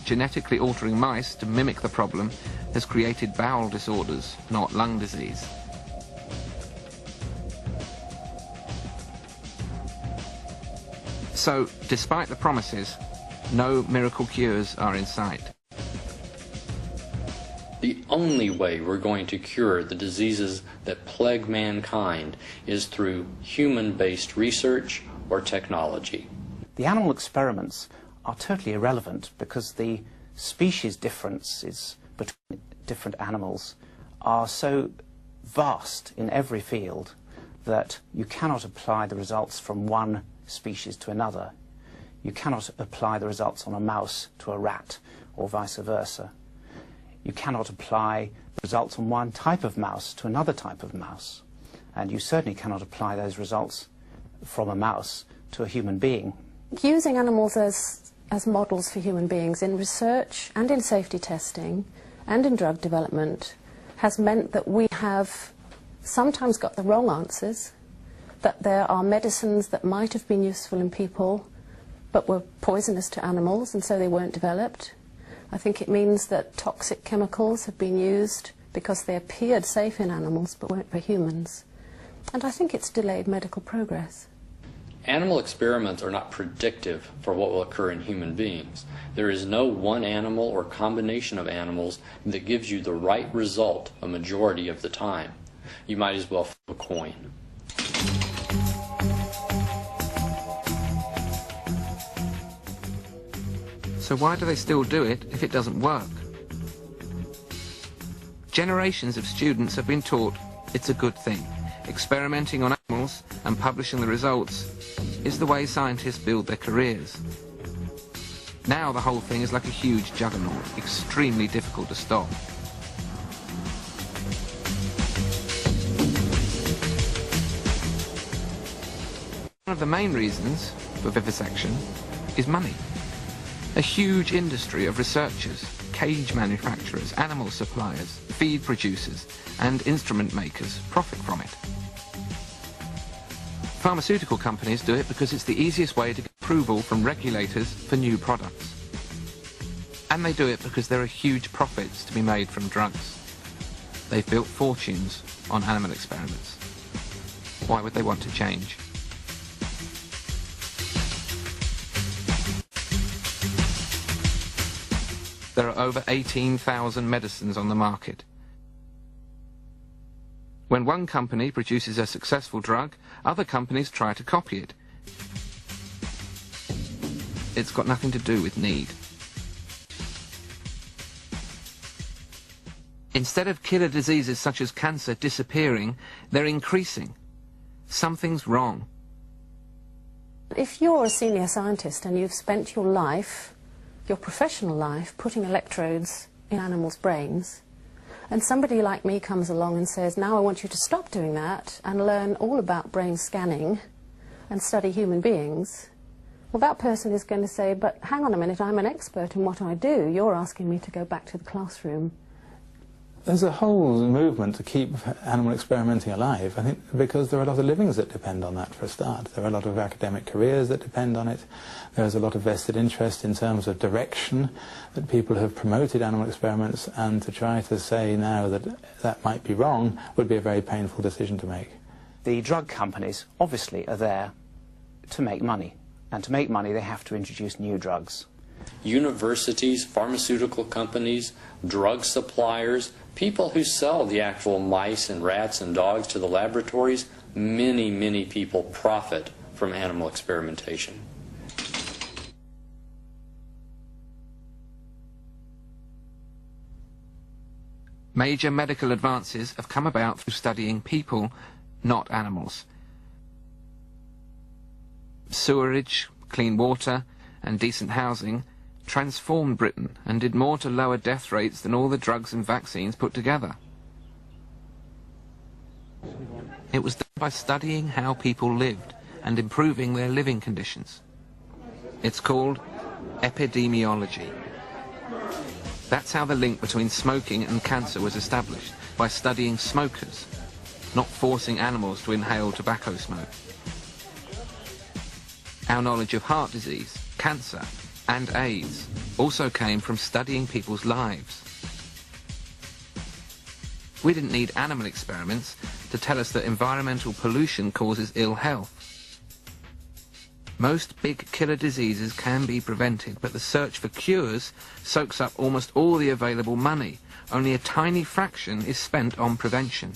genetically altering mice to mimic the problem has created bowel disorders, not lung disease. So, despite the promises, no miracle cures are in sight. The only way we're going to cure the diseases that plague mankind is through human-based research or technology. The animal experiments are totally irrelevant because the species differences between different animals are so vast in every field that you cannot apply the results from one species to another. You cannot apply the results on a mouse to a rat or vice versa. You cannot apply the results on one type of mouse to another type of mouse. And you certainly cannot apply those results from a mouse to a human being. Using animals as models for human beings in research and in safety testing and in drug development has meant that we have sometimes got the wrong answers, that there are medicines that might have been useful in people but were poisonous to animals and so they weren't developed. I think it means that toxic chemicals have been used because they appeared safe in animals but weren't for humans. And I think it's delayed medical progress. Animal experiments are not predictive for what will occur in human beings. There is no one animal or combination of animals that gives you the right result a majority of the time. You might as well flip a coin. So why do they still do it if it doesn't work? Generations of students have been taught it's a good thing. Experimenting on animals and publishing the results is the way scientists build their careers. Now the whole thing is like a huge juggernaut, extremely difficult to stop. One of the main reasons for vivisection is money. A huge industry of researchers, cage manufacturers, animal suppliers, feed producers, and instrument makers profit from it. Pharmaceutical companies do it because it's the easiest way to get approval from regulators for new products. And they do it because there are huge profits to be made from drugs. They've built fortunes on animal experiments. Why would they want to change? There are over 18,000 medicines on the market. When one company produces a successful drug, other companies try to copy it. It's got nothing to do with need. Instead of killer diseases such as cancer disappearing, they're increasing. Something's wrong. If you're a senior scientist and you've spent your life, your professional life, putting electrodes in animals' brains, and somebody like me comes along and says, now I want you to stop doing that and learn all about brain scanning and study human beings, well, that person is going to say, but hang on a minute, I'm an expert in what I do. You're asking me to go back to the classroom. There's a whole movement to keep animal experimenting alive, I think, because there are a lot of livings that depend on that for a start. There are a lot of academic careers that depend on it. There's a lot of vested interest in terms of direction that people have promoted animal experiments, and to try to say now that that might be wrong would be a very painful decision to make. The drug companies obviously are there to make money, and to make money they have to introduce new drugs. Universities, pharmaceutical companies, drug suppliers, people who sell the actual mice and rats and dogs to the laboratories, many people profit from animal experimentation. Major medical advances have come about through studying people, not animals. Sewerage, clean water, and decent housing transformed Britain and did more to lower death rates than all the drugs and vaccines put together. It was done by studying how people lived and improving their living conditions. It's called epidemiology. That's how the link between smoking and cancer was established, by studying smokers, not forcing animals to inhale tobacco smoke. Our knowledge of heart disease, cancer, and AIDS also came from studying people's lives. We didn't need animal experiments to tell us that environmental pollution causes ill health. Most big killer diseases can be prevented, but the search for cures soaks up almost all the available money. Only a tiny fraction is spent on prevention.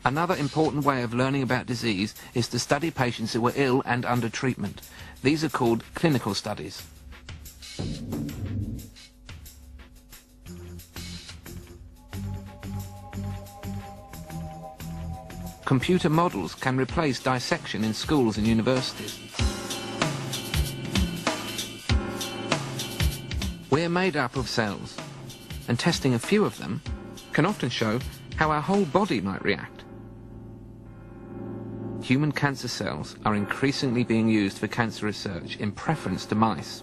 Another important way of learning about disease is to study patients who were ill and under treatment. These are called clinical studies. Computer models can replace dissection in schools and universities. We're made up of cells, and testing a few of them can often show how our whole body might react. Human cancer cells are increasingly being used for cancer research in preference to mice.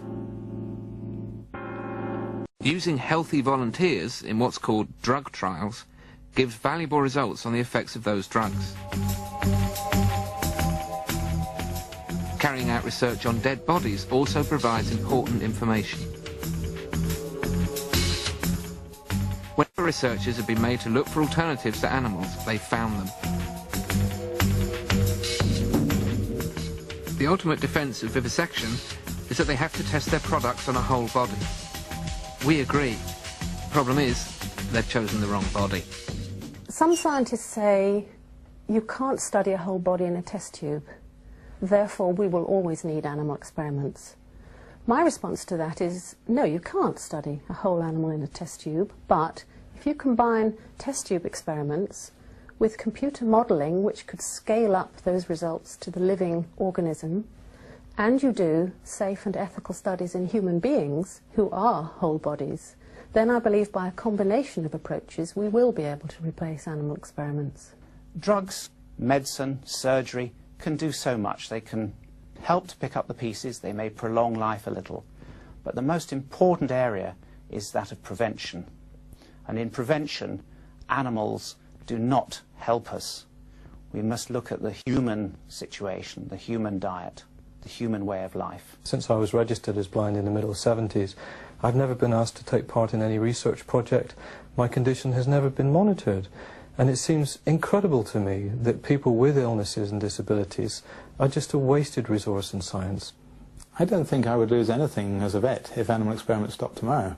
Using healthy volunteers in what's called drug trials gives valuable results on the effects of those drugs. Carrying out research on dead bodies also provides important information. Whenever researchers have been made to look for alternatives to animals, they've found them. The ultimate defense of vivisection is that they have to test their products on a whole body. We agree. The problem is, they've chosen the wrong body. Some scientists say you can't study a whole body in a test tube, therefore we will always need animal experiments. My response to that is, no, you can't study a whole animal in a test tube, but if you combine test tube experiments with computer modelling, which could scale up those results to the living organism, and you do safe and ethical studies in human beings who are whole bodies, then I believe by a combination of approaches we will be able to replace animal experiments. Drugs, medicine, surgery can do so much. They can help to pick up the pieces, they may prolong life a little. But the most important area is that of prevention. And in prevention, animals do not help us. We must look at the human situation, the human diet, the human way of life. Since I was registered as blind in the middle 70s, I've never been asked to take part in any research project. My condition has never been monitored. And it seems incredible to me that people with illnesses and disabilities are just a wasted resource in science. I don't think I would lose anything as a vet if animal experiments stopped tomorrow.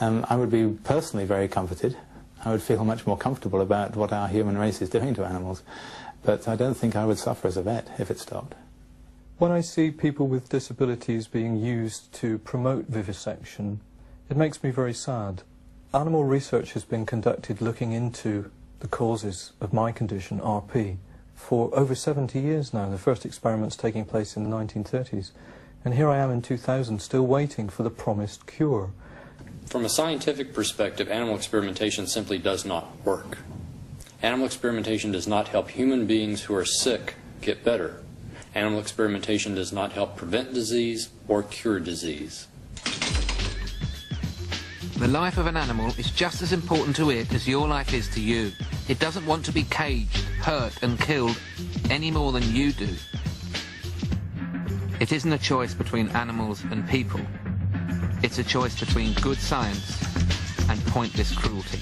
I would be personally very comforted. I would feel much more comfortable about what our human race is doing to animals. But I don't think I would suffer as a vet if it stopped. When I see people with disabilities being used to promote vivisection, it makes me very sad. Animal research has been conducted looking into the causes of my condition, RP, for over 70 years now, the first experiments taking place in the 1930s. And here I am in 2000, still waiting for the promised cure. From a scientific perspective, animal experimentation simply does not work. Animal experimentation does not help human beings who are sick get better. Animal experimentation does not help prevent disease or cure disease. The life of an animal is just as important to it as your life is to you. It doesn't want to be caged, hurt and killed any more than you do. It isn't a choice between animals and people. It's a choice between good science and pointless cruelty.